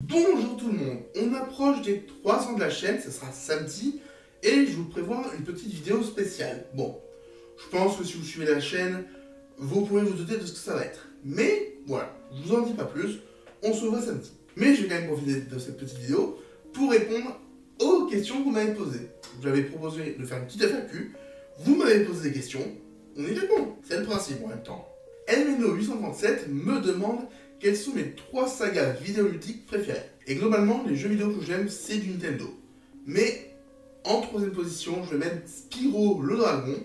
Bonjour tout le monde, on approche des 3 ans de la chaîne, ce sera samedi, et je vous prévois une petite vidéo spéciale. Bon, je pense que si vous suivez la chaîne, vous pouvez vous douter de ce que ça va être. Mais voilà, je vous en dis pas plus, on se voit samedi. Mais je vais quand même profiter de cette petite vidéo pour répondre aux questions que vous m'avez posées. J'avais proposé de faire une petite FAQ, vous m'avez posé des questions, on y répond, c'est le principe en même temps. Elmeno837 me demande quelles sont mes 3 sagas vidéoludiques préférées. Et globalement, les jeux vidéo que j'aime, c'est du Nintendo. Mais en 3ème position, je vais mettre Spyro le Dragon,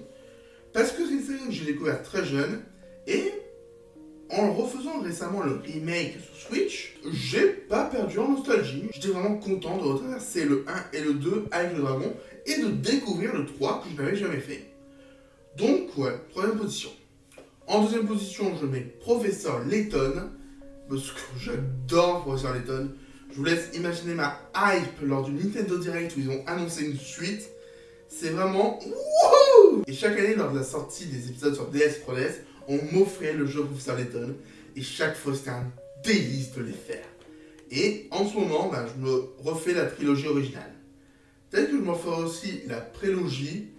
parce que c'est une série que j'ai découverte très jeune, et en refaisant récemment le remake sur Switch, j'ai pas perdu en nostalgie. J'étais vraiment content de retraverser le 1 et le 2 avec le dragon, et de découvrir le 3 que je n'avais jamais fait. Donc ouais, 3ème position. En 2ème position, je mets Professeur Layton, parce que j'adore Professeur Layton. Je vous laisse imaginer ma hype lors du Nintendo Direct où ils ont annoncé une suite. C'est vraiment wouhou! Et chaque année, lors de la sortie des épisodes sur DS 3DS, on m'offrait le jeu Professeur Layton. Et chaque fois, c'était un délice de les faire. Et en ce moment, je me refais la trilogie originale. Peut-être que je m'en ferai aussi la prélogie,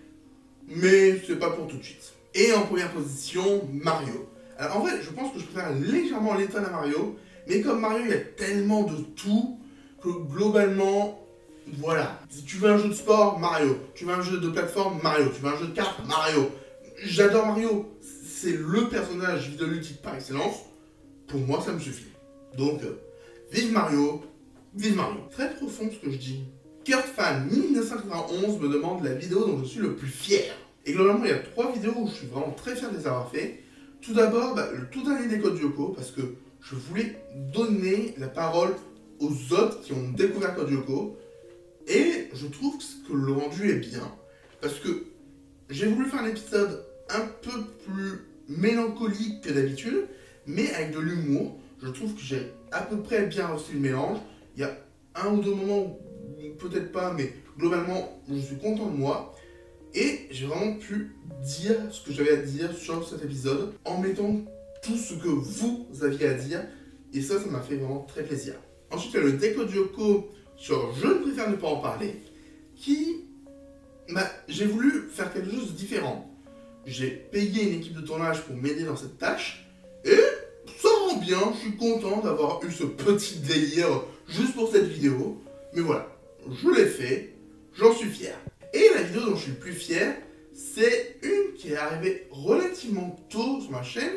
mais c'est pas pour tout de suite. Et en 1ère position, Mario. Alors en vrai, je pense que je préfère légèrement Layton à Mario, mais comme Mario, il y a tellement de tout que globalement, voilà. Si tu veux un jeu de sport, Mario. Tu veux un jeu de plateforme, Mario. Tu veux un jeu de cartes, Mario. J'adore Mario. C'est le personnage vidéoludique par excellence. Pour moi, ça me suffit. Donc, vive Mario, vive Mario. Très profond ce que je dis. KurtFan 1991 me demande la vidéo dont je suis le plus fier. Et globalement, il y a 3 vidéos où je suis vraiment très fier de les avoir fait. Tout d'abord, le tout dernier des Code Lyoko, parce que je voulais donner la parole aux autres qui ont découvert Code Lyoko. Et je trouve que le rendu est bien. Parce que j'ai voulu faire un épisode un peu plus mélancolique que d'habitude, mais avec de l'humour. Je trouve que j'ai à peu près bien reçu le mélange. Il y a un ou 2 moments où peut-être pas, mais globalement, je suis content de moi. Et j'ai vraiment pu dire ce que j'avais à dire sur cet épisode en mettant tout ce que vous aviez à dire. Et ça m'a fait vraiment très plaisir. Ensuite, il y a le Decode Lyoko sur Je ne préfère ne pas en parler, qui... j'ai voulu faire quelque chose de différent. J'ai payé une équipe de tournage pour m'aider dans cette tâche. Et ça rend bien, je suis content d'avoir eu ce petit délire juste pour cette vidéo. Mais voilà, je l'ai fait, j'en suis fier. Et la vidéo dont je suis le plus fier, c'est une qui est arrivée relativement tôt sur ma chaîne,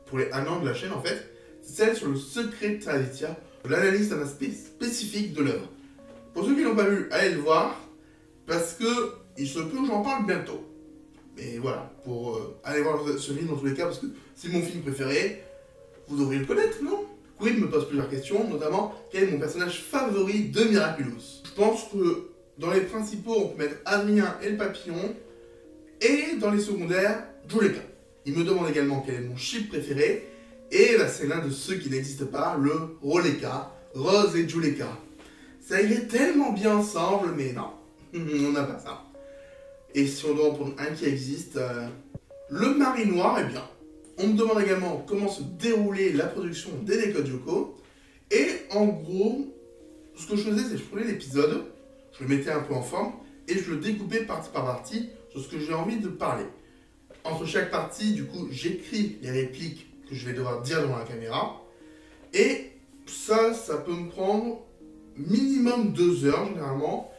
pour les 1 an de la chaîne en fait, c'est celle sur le secret de Talitia, l'analyse d'un aspect spécifique de l'œuvre. Pour ceux qui n'ont pas vu, allez le voir, parce que il se peut que j'en parle bientôt. Mais voilà, pour aller voir ce film dans tous les cas, parce que c'est mon film préféré, vous devriez le connaître, non? Quid me pose plusieurs questions, notamment quel est mon personnage favori de Miraculous. Je pense que dans les principaux, on peut mettre Adrien et le papillon, et dans les secondaires, Juleka. Il me demande également quel est mon chip préféré, et là c'est l'un de ceux qui n'existent pas, le Roleka, Rose et Juleka. Ça irait tellement bien ensemble, mais non, on n'a pas ça. Et si on doit en prendre un qui existe, le Mari Noir est bien. On me demande également comment se déroulait la production des Decode Lyoko, et en gros, ce que je faisais, c'est que je prenais l'épisode, je le mettais un peu en forme, et je le découpais partie par partie sur ce que j'ai envie de parler. Entre chaque partie, du coup, j'écris les répliques que je vais devoir dire devant la caméra, et ça peut me prendre minimum 2 heures, généralement,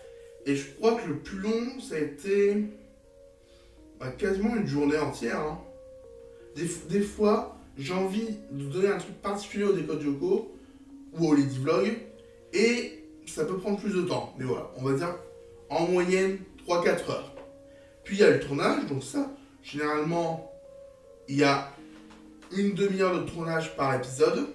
et je crois que le plus long, ça a été quasiment une journée entière. Hein. Des fois, j'ai envie de donner un truc particulier au Decode Lyoko, ou au Lady Vlog, et ça peut prendre plus de temps. Mais voilà, on va dire en moyenne 3-4 heures. Puis il y a le tournage, donc ça, généralement, il y a une demi-heure de tournage par épisode.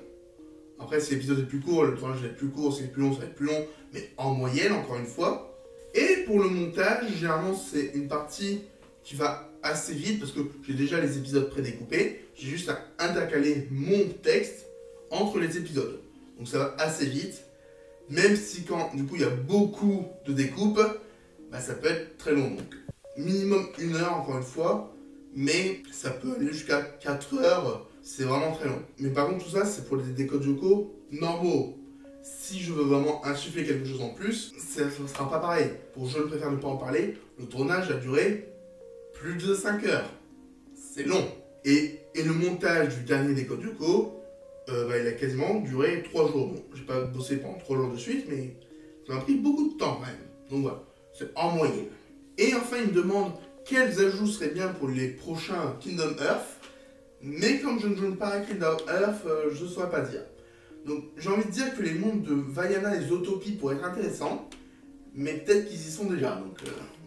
Après, si l'épisode est plus court, le tournage va être plus court, si c'est plus long, ça va être plus long, mais en moyenne, encore une fois. Et pour le montage, généralement, c'est une partie qui va assez vite, parce que j'ai déjà les épisodes prédécoupés. J'ai juste à intercaler mon texte entre les épisodes. Donc ça va assez vite. Même si quand, du coup, il y a beaucoup de découpes, ça peut être très long. Donc, minimum 1 heure, encore une fois. Mais ça peut aller jusqu'à 4 heures. C'est vraiment très long. Mais par contre, tout ça, c'est pour les Decode Lyoko normaux. si je veux vraiment insuffler quelque chose en plus, ça ne sera pas pareil. Pour Je ne préfère ne pas en parler, le tournage a duré plus de 5 heures. C'est long. Et le montage du dernier des Codes Yoko, il a quasiment duré 3 jours. Bon, j'ai pas bossé pendant 3 jours de suite, mais ça m'a pris beaucoup de temps quand même. Donc voilà, c'est en moyenne. Et enfin, il me demande quels ajouts seraient bien pour les prochains Kingdom Hearts. Mais comme je ne joue pas à Kingdom Hearts, je ne saurais pas dire. Donc j'ai envie de dire que les mondes de Vaiana et Zootopie pourraient être intéressants, mais peut-être qu'ils y sont déjà, donc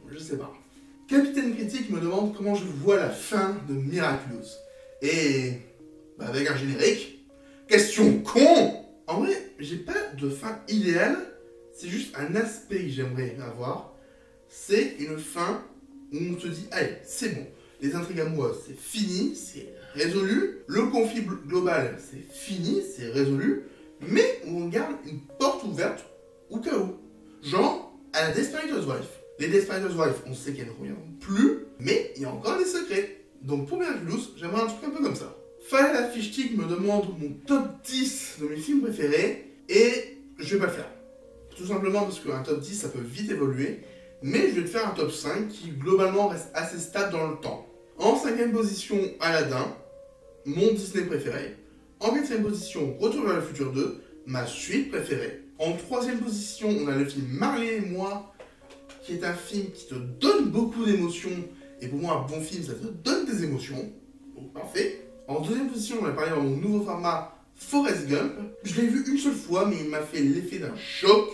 je sais pas. Capitaine Critique me demande comment je vois la fin de Miraculous. Et avec un générique, question con. En vrai, j'ai pas de fin idéale, c'est juste un aspect que j'aimerais avoir. C'est une fin où on se dit, allez, c'est bon, les intrigues amoureuses, c'est fini, c'est résolu, le conflit global, c'est fini, c'est résolu, mais où on garde une porte ouverte au cas où. Genre, à la Desperados Wife. Les Desperados Wife, on sait qu'elles ne reviendront plus, mais il y a encore des secrets. Donc pour Miraculous, j'aimerais un truc un peu comme ça. Fala Fishtick me demande mon top 10 de mes films préférés, et je vais pas le faire. Tout simplement parce qu'un top 10, ça peut vite évoluer, mais je vais te faire un top 5 qui globalement reste assez stable dans le temps. En 5ème position, Aladdin, mon Disney préféré. En 4ème position, Retour vers le futur 2, ma suite préférée. En 3ème position, on a le film Marley et moi, qui est un film qui te donne beaucoup d'émotions. Et pour moi, un bon film, ça te donne des émotions. Donc parfait. En 2ème position, on a parlé dans mon nouveau format Forrest Gump. Je l'ai vu une seule fois, mais il m'a fait l'effet d'un choc.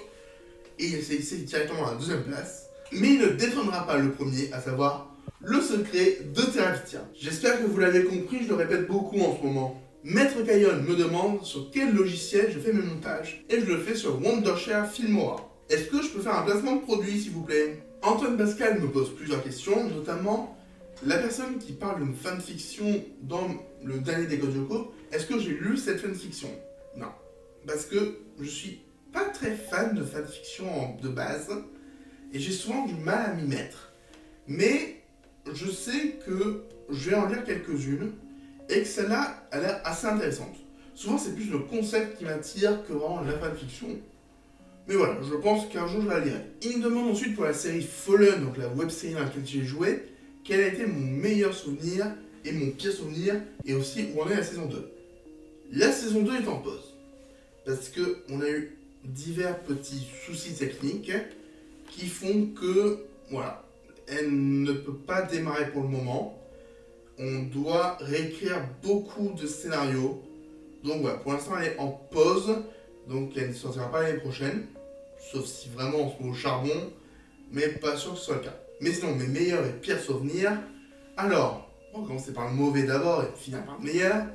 Et c'est directement à la 2ème place. Mais il ne détrônera pas le premier, à savoir Le secret de Terabithia. J'espère que vous l'avez compris, je le répète beaucoup en ce moment. Maître Caillon me demande sur quel logiciel je fais mes montages. Et je le fais sur Wondershare Filmora. Est-ce que je peux faire un placement de produit, s'il vous plaît? Antoine Pascal me pose plusieurs questions, notamment la personne qui parle d'une fanfiction dans le dernier des Codes Yoko. Est-ce que j'ai lu cette fanfiction? Non. Parce que je suis pas très fan de fanfiction de base. Et j'ai souvent du mal à m'y mettre. Mais je sais que je vais en lire quelques-unes et que celle-là a l'air assez intéressante. Souvent, c'est plus le concept qui m'attire que vraiment la fanfiction. Mais voilà, je pense qu'un jour je la lirai. Il me demande ensuite pour la série Fallen, donc la web-série dans laquelle j'ai joué, quel a été mon meilleur souvenir et mon pire souvenir, et aussi où en est la saison 2. La saison 2 est en pause. Parce qu'on a eu divers petits soucis techniques qui font que, voilà, elle ne peut pas démarrer pour le moment. On doit réécrire beaucoup de scénarios. Donc voilà, pour l'instant elle est en pause, donc elle ne sortira pas l'année prochaine. Sauf si vraiment on se met au charbon, mais pas sûr que ce soit le cas. Mais sinon, mes meilleurs et pires souvenirs. Alors, on va commencer par le mauvais d'abord et finir par le meilleur.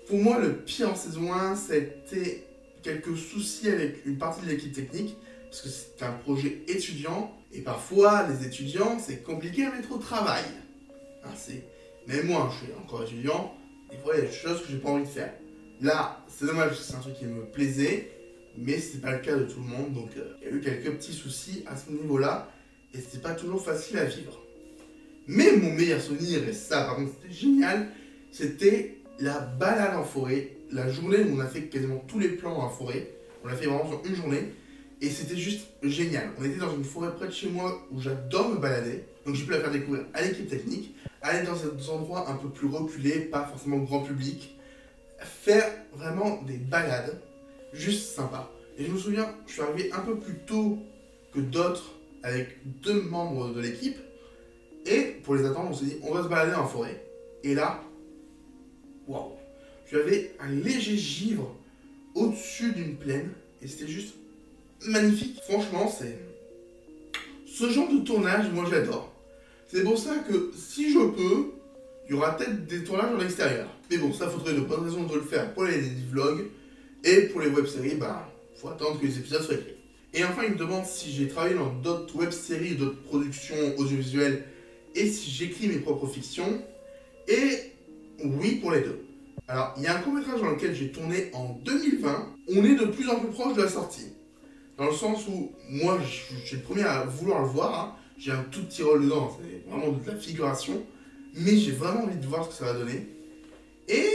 Pour moi, le pire en saison 1, c'était quelques soucis avec une partie de l'équipe technique, parce que c'est un projet étudiant, et parfois, les étudiants, c'est compliqué à mettre au travail. Hein, même moi, je suis encore étudiant, des fois, il y a des choses que j'ai pas envie de faire. Là, c'est dommage, parce que c'est un truc qui me plaisait, mais c'est pas le cas de tout le monde, donc il y a eu quelques petits soucis à ce niveau-là, et c'était pas toujours facile à vivre. Mais mon meilleur souvenir, et ça par contre c'était génial, c'était la balade en forêt, la journée où on a fait quasiment tous les plans en forêt, on l'a fait vraiment sur une journée, et c'était juste génial. On était dans une forêt près de chez moi où j'adore me balader, donc j'ai pu la faire découvrir à l'équipe technique, aller dans des endroits un peu plus reculés, pas forcément grand public, faire vraiment des balades, juste sympa. Et je me souviens, je suis arrivé un peu plus tôt que d'autres avec 2 membres de l'équipe. Et pour les attendre, on s'est dit, on va se balader en forêt. Et là, waouh, j'avais un léger givre au-dessus d'une plaine. Et c'était juste magnifique. Franchement, c'est... Ce genre de tournage, moi j'adore. C'est pour ça que si je peux, il y aura peut-être des tournages en extérieur. Mais bon, ça faudrait de bonnes raisons de le faire pour les vlogs. Et pour les web-séries, faut attendre que les épisodes soient écrits. Et enfin, il me demande si j'ai travaillé dans d'autres web-séries, d'autres productions audiovisuelles, et si j'écris mes propres fictions. Et oui, pour les deux. Alors, il y a un court-métrage dans lequel j'ai tourné en 2020. On est de plus en plus proche de la sortie. Dans le sens où, moi, je suis le premier à vouloir le voir. Hein. J'ai un tout petit rôle dedans, c'est vraiment de la figuration. Mais j'ai vraiment envie de voir ce que ça va donner. Et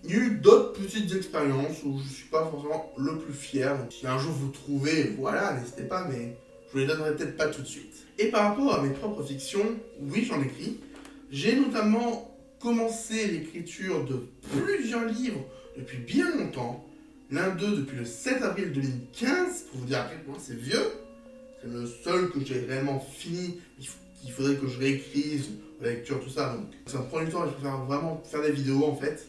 Il y a eu d'autres petites expériences où je suis pas forcément le plus fier. Donc, si un jour vous trouvez, voilà, n'hésitez pas, mais je vous les donnerai peut-être pas tout de suite. Et par rapport à mes propres fictions, oui, j'en écris. J'ai notamment commencé l'écriture de plusieurs livres depuis bien longtemps. L'un d'eux depuis le 7 avril 2015, pour vous dire à quel point c'est vieux. C'est le seul que j'ai réellement fini. Il faudrait que je réécrive la lecture, tout ça. Donc ça me prend du temps et je préfère vraiment faire des vidéos en fait.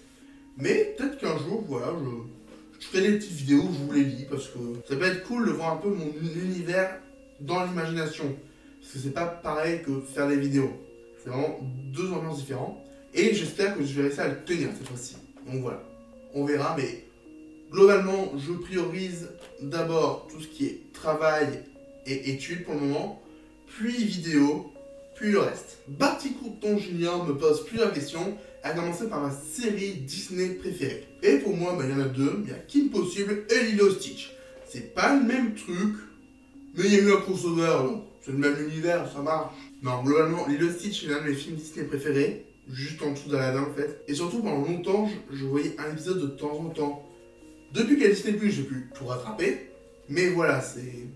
Mais peut-être qu'un jour, voilà, je ferai des petites vidéos où je vous les lis parce que ça peut être cool de voir un peu mon univers dans l'imagination. Parce que c'est pas pareil que faire des vidéos. C'est vraiment deux ambiances différentes. Et j'espère que je vais réussir à le tenir cette fois-ci. Donc voilà, on verra. Mais globalement, je priorise d'abord tout ce qui est travail et études pour le moment, puis vidéo, puis le reste. Barty Croupton Junior me pose plusieurs questions, à commencer par ma série Disney préférée. Et pour moi, il y en a deux, il y a Kim Possible et Lilo Stitch. C'est pas le même truc, mais il y a eu un crossover, donc c'est le même univers, ça marche. Non, globalement, Lilo Stitch est l'un de mes films Disney préférés, juste en dessous d'Aladin en fait. Et surtout, pendant longtemps, je voyais un épisode de temps en temps. Depuis qu'à Disney+, j'ai pu tout rattraper, mais voilà, c'est...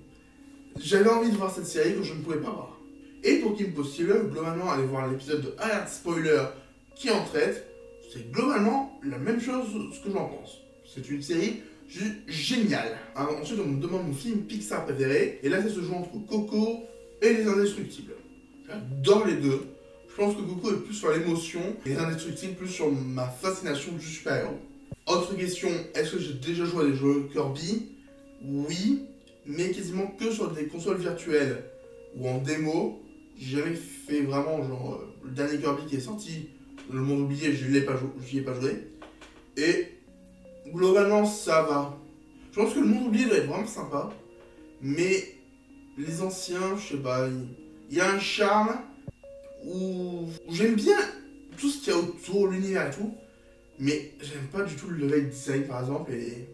J'avais envie de voir cette série que je ne pouvais pas voir. Et pour Kim Possible, globalement, aller voir l'épisode de Alert Spoiler qui en traite, c'est globalement la même chose ce que j'en pense. C'est une série géniale. Alors, ensuite, on me demande mon film Pixar préféré, et là, ça se joue entre Coco et Les Indestructibles. J'adore les deux. Je pense que Coco est plus sur l'émotion, et Les Indestructibles plus sur ma fascination du super-héros. Autre question, est-ce que j'ai déjà joué à des jeux Kirby? Oui, mais quasiment que sur des consoles virtuelles ou en démo. J'ai jamais fait vraiment, genre, le dernier Kirby qui est sorti, Le Monde Oublié, j'y ai pas joué. Et globalement, ça va. Je pense que Le Monde Oublié doit être vraiment sympa, mais les anciens, je sais pas, il y a un charme où j'aime bien tout ce qu'il y a autour, l'univers et tout, mais j'aime pas du tout le level design par exemple, et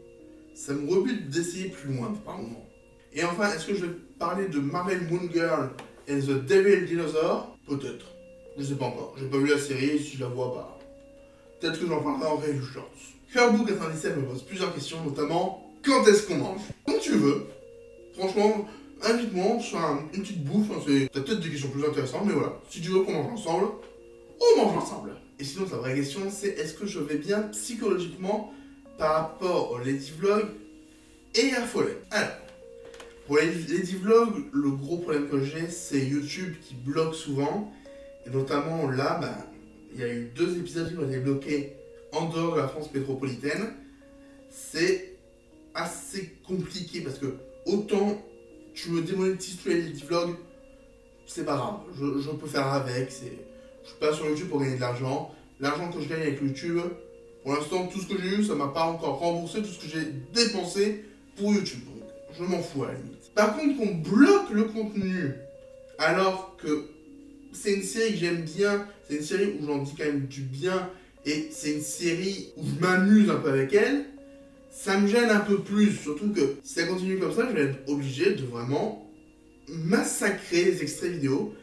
ça me rebute d'essayer plus loin par moment. Et enfin, est-ce que je vais parler de Marvel Moon Girl and the Devil Dinosaur? Peut-être. Je sais pas encore. J'ai pas vu la série, si je la vois, bah... peut-être que j'en parlerai en review shorts. Herbo97 me pose plusieurs questions, notamment quand est-ce qu'on mange? Quand tu veux. Franchement, invite-moi sur une petite bouffe. Hein, t'as peut-être des questions plus intéressantes, mais voilà. Si tu veux qu'on mange ensemble, on mange ensemble. Et sinon, la vraie question, c'est est-ce que je vais bien psychologiquement par rapport au Lady Vlog et à Fallen? Alors, pour les Lady Vlog, le gros problème que j'ai, c'est YouTube qui bloque souvent. Et notamment là, il y a eu 2 épisodes qui ont été bloqués en dehors de la France métropolitaine. C'est assez compliqué parce que autant tu me démonétises tous les Lady Vlog, c'est pas grave, je peux faire avec. Je suis pas sur YouTube pour gagner de l'argent. L'argent que je gagne avec YouTube, pour l'instant, tout ce que j'ai eu, ça m'a pas encore remboursé tout ce que j'ai dépensé pour YouTube. Donc, je m'en fous à la limite. Par contre, qu'on bloque le contenu alors que c'est une série que j'aime bien, c'est une série où j'en dis quand même du bien, et c'est une série où je m'amuse un peu avec elle, ça me gêne un peu plus. Surtout que si ça continue comme ça, je vais être obligé de vraiment massacrer les extraits vidéo,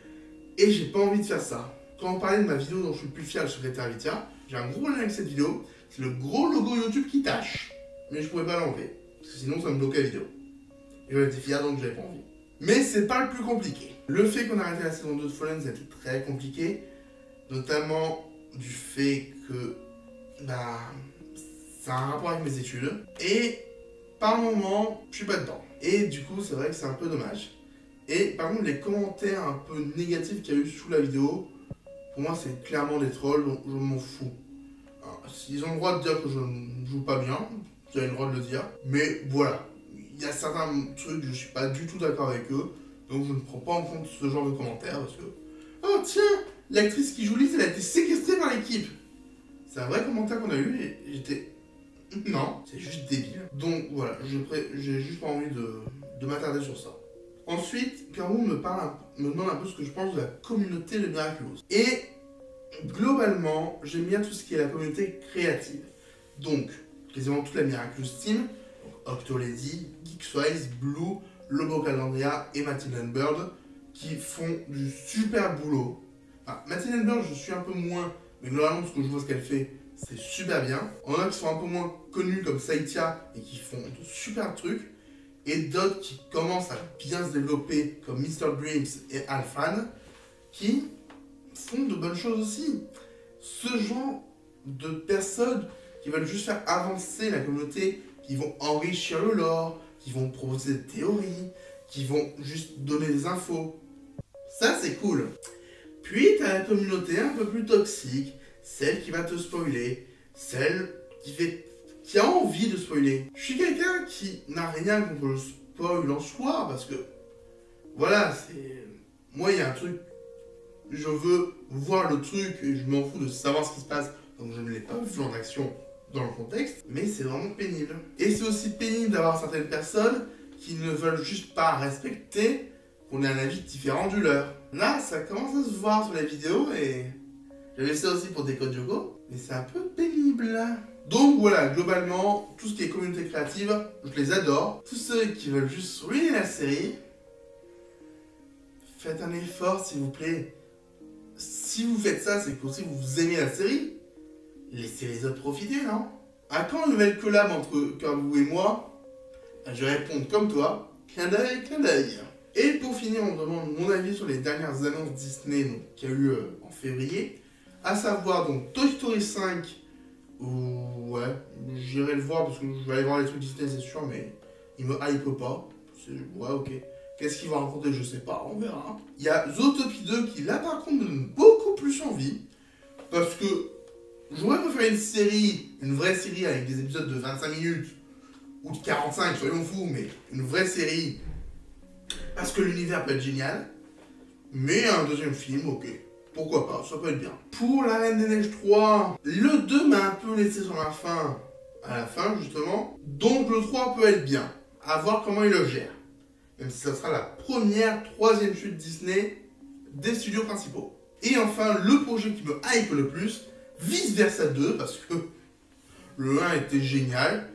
et j'ai pas envie de faire ça. Quand on parlait de ma vidéo dont je suis le plus fier, le secrétaire Vitia, j'ai un gros problème avec cette vidéo, c'est le gros logo YouTube qui tâche. Mais je pouvais pas l'enlever, parce que sinon ça me bloquait la vidéo. Et j'en étais fier, donc j'avais pas envie. Mais c'est pas le plus compliqué. Le fait qu'on a arrêté la saison 2 de Fallen, c'était très compliqué. Notamment du fait que ça a un rapport avec mes études. Et par moment, je suis pas dedans. Et du coup, c'est vrai que c'est un peu dommage. Et par contre, les commentaires un peu négatifs qu'il y a eu sous la vidéo, pour moi, c'est clairement des trolls, donc je m'en fous. Alors, ils ont le droit de dire que je ne joue pas bien, ils ont le droit de le dire. Mais voilà, il y a certains trucs, je suis pas du tout d'accord avec eux. Donc je ne prends pas en compte ce genre de commentaires parce que... Oh tiens, l'actrice qui joue Lise, elle a été séquestrée par l'équipe. C'est un vrai commentaire qu'on a eu et j'étais... Non, c'est juste débile. Donc voilà, j'ai juste pas envie de m'attarder sur ça. Ensuite, Caro me demande un peu ce que je pense de la communauté de Miraculous. Et globalement, j'aime bien tout ce qui est la communauté créative. Donc, quasiment toute la Miraculous Team, Octolady, Geekswise, Blue, Lobo Calendria et Matilda Bird qui font du super boulot. Matilda Bird, je suis un peu moins, mais globalement, ce que je vois ce qu'elle fait, c'est super bien. On en a qui sont un peu moins connus comme Saitia et qui font de super trucs. Et d'autres qui commencent à bien se développer comme Mr. Dreams et Alfan qui font de bonnes choses aussi. Ce genre de personnes qui veulent juste faire avancer la communauté, qui vont enrichir le lore, qui vont proposer des théories, qui vont juste donner des infos. Ça, c'est cool. Puis, t'as la communauté un peu plus toxique, celle qui va te spoiler, celle qui a envie de spoiler. Je suis quelqu'un qui n'a rien contre le spoil en soi, parce que, voilà, c'est... Moi, il y a un truc, je veux voir le truc, et je m'en fous de savoir ce qui se passe, donc je ne l'ai pas vu en action dans le contexte, mais c'est vraiment pénible. Et c'est aussi pénible d'avoir certaines personnes qui ne veulent juste pas respecter qu'on ait un avis différent du leur. Là, ça commence à se voir sur la vidéo, et j'avais ça aussi pour Décode Yoko, mais c'est un peu pénible là. Donc voilà, globalement, tout ce qui est communauté créative, je les adore. Tous ceux qui veulent juste ruiner la série, faites un effort s'il vous plaît. Si vous faites ça, c'est qu'aussi vous aimez la série. Laissez les autres profiter, non? À quand une nouvelle collab entre Kabu et moi? Je vais répondre comme toi, clin d'œil, clin d'œil. Et pour finir, on me demande mon avis sur les dernières annonces Disney qu'il y a eu en février. À savoir donc Toy Story 5, où ouais, j'irai le voir parce que je vais aller voir les trucs Disney, c'est sûr, mais il me hype pas. Ouais, ok. Qu'est-ce qu'il va raconter, je sais pas, on verra. Il y a Zootopie 2 qui là par contre me donne beaucoup plus envie. Parce que j'aurais préféré une série, une vraie série avec des épisodes de 25 minutes ou de 45, soyons fous, mais une vraie série. Parce que l'univers peut être génial. Mais un deuxième film, ok. Pourquoi pas, ça peut être bien. Pour La Reine des Neiges 3, le 2 m'a un peu laissé sur ma faim. À la fin, justement. Donc le 3 peut être bien. À voir comment il le gère. Même si ça sera la troisième chute Disney des studios principaux. Et enfin, le projet qui me hype le plus, Vice Versa 2, parce que le 1 était génial.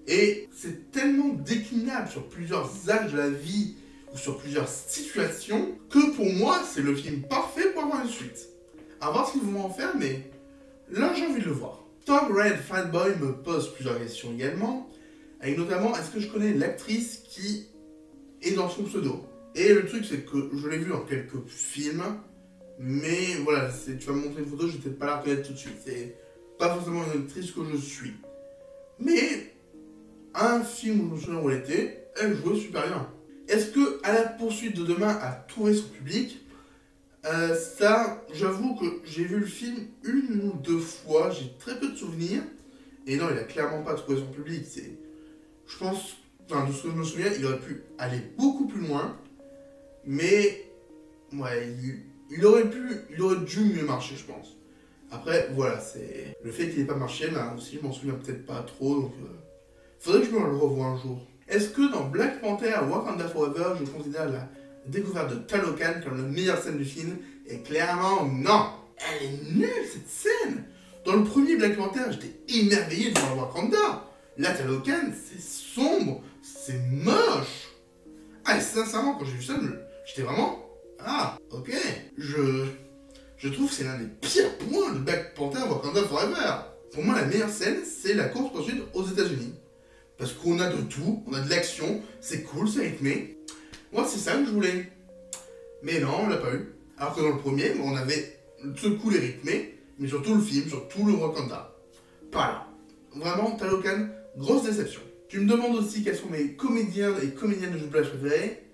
Et c'est tellement déclinable sur plusieurs âges de la vie ou sur plusieurs situations que pour moi, c'est le film parfait pour avoir une suite. À voir ce qu'ils vont en faire, mais là, j'ai envie de le voir. Tom Red Fanboy me pose plusieurs questions également, avec notamment, est-ce que je connais l'actrice qui est dans son pseudo? Et le truc, c'est que je l'ai vu dans quelques films, mais voilà, tu vas me montrer une photo, je vais peut-être pas la reconnaître tout de suite. C'est pas forcément une actrice que je suis. Mais un film où je me souviens où elle jouait super bien. Est-ce que À la poursuite de demain a trouvé son public? Ça, j'avoue que j'ai vu le film une ou deux fois, j'ai très peu de souvenirs. Et non, il a clairement pas trouvé son public. Je pense, enfin, de ce que je me souviens, il aurait pu aller beaucoup plus loin. Mais, ouais, il aurait dû mieux marcher, je pense. Après, voilà, c'est le fait qu'il n'ait pas marché, bah aussi, je m'en souviens peut-être pas trop, donc faudrait que je me le revoie un jour. Est-ce que dans Black Panther Wakanda Forever, je considère la découverte de Talocan comme la meilleure scène du film? Et clairement, non. Elle est nulle, cette scène. Dans le premier Black Panther, j'étais émerveillé de voir Wakanda. Là, Talocan, c'est sombre, c'est moche. Ah, et sincèrement, quand j'ai vu ça, j'étais vraiment... Ah, ok. Je trouve que c'est l'un des pires points de Black Panther Wakanda Forever. Pour moi, la meilleure scène, c'est la course-poursuite aux États-Unis. Parce qu'on a de tout, on a de l'action, c'est cool, c'est rythmé. Moi, c'est ça que je voulais. Mais non, on l'a pas eu. Alors que dans le premier, on avait ce cool et rythmé, mais surtout le film, surtout le Wakanda. Pas là. Vraiment, Talocan, grosse déception. Tu me demandes aussi quels sont mes comédiens et comédiennes de doublage préférés.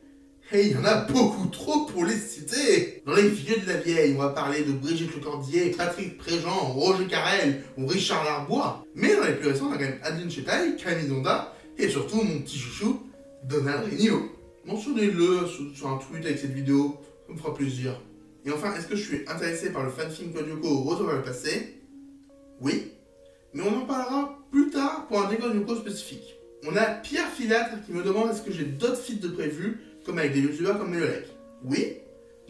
Et il y en a beaucoup trop pour les citer. Dans les vieux de la vieille, on va parler de Brigitte Lecordier, Patrick Préjean, Roger Carrel ou Richard Larbois. Mais dans les plus récents, on a quand même Adeline Chetaille, Camille Donda et surtout mon petit chouchou, Donald Regnault. Mentionnez-le sur un tweet avec cette vidéo, ça me fera plaisir. Et enfin, est-ce que je suis intéressé par le fanfilm Code Lyoko Retour vers le passé? Oui, mais on en parlera plus tard pour un Décode Lyoko spécifique. On a Pierre Filâtre qui me demande est-ce que j'ai d'autres feats de prévus, comme avec des youtubeurs comme Melolek. Oui,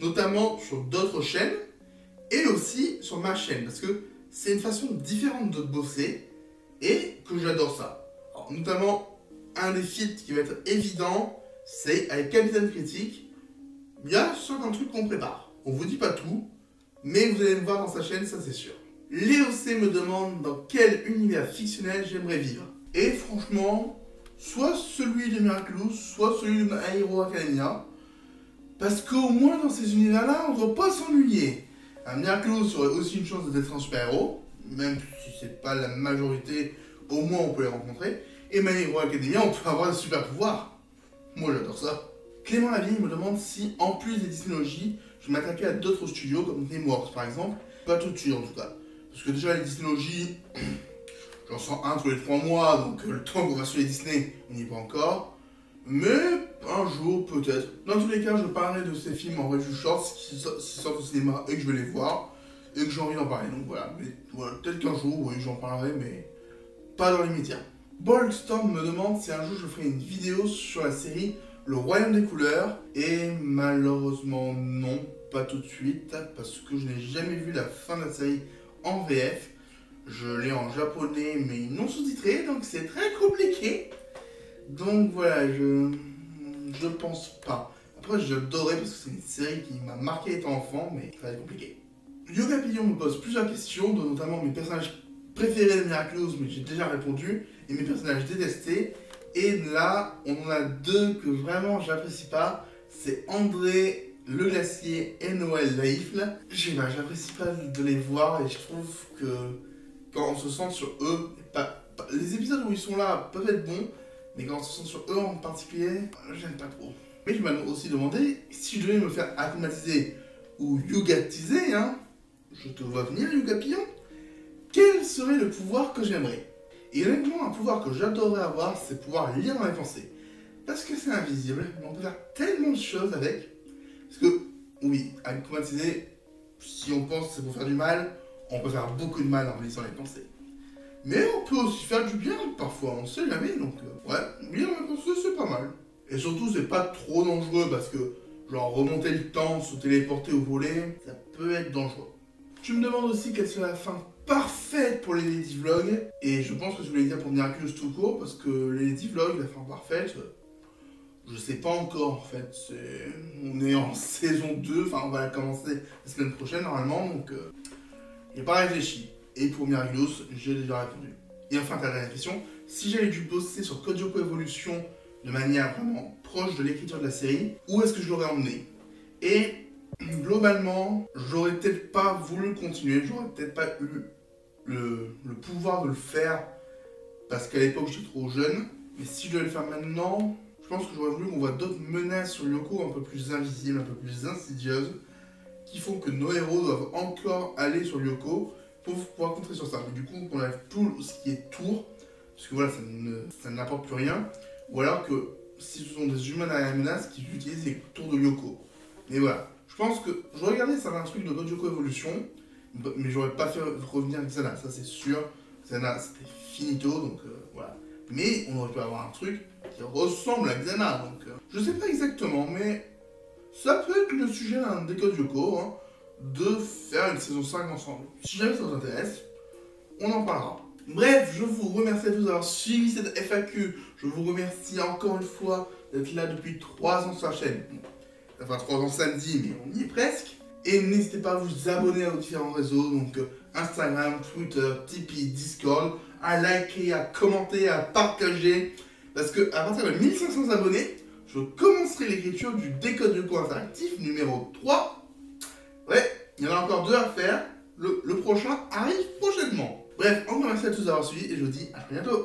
notamment sur d'autres chaînes, et aussi sur ma chaîne, parce que c'est une façon différente de bosser, et que j'adore ça. Alors, notamment, un des feats qui va être évident, c'est avec Capitaine Critique. Il y a certains trucs qu'on prépare. On vous dit pas tout, mais vous allez me voir dans sa chaîne, ça c'est sûr. Léo C me demande dans quel univers fictionnel j'aimerais vivre. Et franchement, soit celui de Miraculous, soit celui de My Hero Academia. Parce qu'au moins dans ces univers-là, on ne doit pas s'ennuyer. Un Miraculous aurait aussi une chance d'être un super-héros, même si c'est pas la majorité, au moins on peut les rencontrer. Et My Hero Academia, on peut avoir des super-pouvoirs. Moi j'adore ça. Clément Lavigne me demande si, en plus des Disneylogies, je m'attaquais à d'autres studios comme DreamWorks par exemple. Pas tout de suite en tout cas. Parce que déjà les Disneylogies, j'en sors un tous les 3 mois, donc le temps qu'on va sur les Disney, on n'y est pas encore. Mais un jour peut-être. Dans tous les cas, je parlerai de ces films en review short qui sortent au cinéma et que je vais les voir. Et que j'ai envie d'en parler. Donc voilà, mais voilà, peut-être qu'un jour, oui, j'en parlerai, mais pas dans les médias. Bolkstorm me demande si un jour je ferai une vidéo sur la série Le Royaume des Couleurs. Et malheureusement non, pas tout de suite, parce que je n'ai jamais vu la fin de la série en VF. Je l'ai en japonais mais non sous-titré, donc c'est très compliqué. Donc voilà, je pense pas. Après j'adorais parce que c'est une série qui m'a marqué étant enfant, mais ça va être compliqué. Yoga Pillon me pose plusieurs questions, dont notamment mes personnages préférés de Miraculous, mais j'ai déjà répondu, et mes personnages détestés. Et là, on en a deux que vraiment j'apprécie pas. C'est André le Glacier et Noël Laïfle. J'apprécie pas de les voir et je trouve que quand on se sent sur eux, les épisodes où ils sont là peuvent être bons, mais quand on se sent sur eux en particulier, j'aime pas trop. Mais je m'ai aussi demandé si je devais me faire akumatiser ou yogatiser, hein, je te vois venir Yoga Pillon, quel serait le pouvoir que j'aimerais? Et honnêtement, un pouvoir que j'adorerais avoir, c'est pouvoir lire dans les pensées. Parce que c'est invisible, mais on peut faire tellement de choses avec. Parce que, oui, akumatiser, si on pense que c'est pour faire du mal, on peut faire beaucoup de mal en lisant les pensées. Mais on peut aussi faire du bien, parfois, on sait jamais, donc ouais, lire dans les pensées, c'est pas mal. Et surtout, c'est pas trop dangereux, parce que, genre, remonter le temps, se téléporter ou voler, ça peut être dangereux. Tu me demandes aussi quelle serait la fin parfaite pour les Lady Vlogs, et je pense que je voulais dire pour Miraculous tout court, parce que les Lady Vlogs, la fin parfaite, je sais pas encore en fait, on est en saison 2, enfin on va la commencer la semaine prochaine normalement, donc j'ai pas réfléchi. Et pour Miraculous, j'ai déjà répondu. Et enfin, ta dernière question, si j'avais dû bosser sur Code Lyoko Evolution de manière vraiment proche de l'écriture de la série, où est-ce que je l'aurais emmené? Et globalement, j'aurais peut-être pas voulu continuer, j'aurais peut-être pas eu le pouvoir de le faire, parce qu'à l'époque j'étais trop jeune, mais si je devais le faire maintenant, je pense que j'aurais voulu qu'on voit d'autres menaces sur Lyoko un peu plus invisibles, un peu plus insidieuses, qui font que nos héros doivent encore aller sur Lyoko pour pouvoir compter sur ça. Mais du coup, on enlève tout ce qui est tour, parce que voilà, ça n'apporte plus rien. Ou alors que si ce sont des humains derrière la menace qui utilisent les tours de Lyoko. Mais voilà, je pense que j'aurais regardé ça un truc de Code Lyoko Evolution, mais j'aurais pas fait revenir Xana, ça c'est sûr. Xana c'était finito, donc voilà. Mais on aurait pu avoir un truc qui ressemble à Xana, donc je sais pas exactement, mais ça peut être le sujet d'un des Code Lyoko, hein, de faire une saison 5 ensemble. Si jamais ça vous intéresse, on en parlera. Bref, je vous remercie à tous d'avoir suivi cette FAQ. Je vous remercie encore une fois d'être là depuis 3 ans sur la chaîne. Ça fera 3 ans samedi, mais on y est presque. Et n'hésitez pas à vous abonner à nos différents réseaux, donc Instagram, Twitter, Tipeee, Discord, à liker, à commenter, à partager. Parce que à partir de 1500 abonnés, je commencerai l'écriture du Décode Lyoko interactif numéro 3. Ouais, il y en a encore 2 à faire. Le prochain arrive prochainement. Bref, encore merci à tous d'avoir suivi et je vous dis à très bientôt.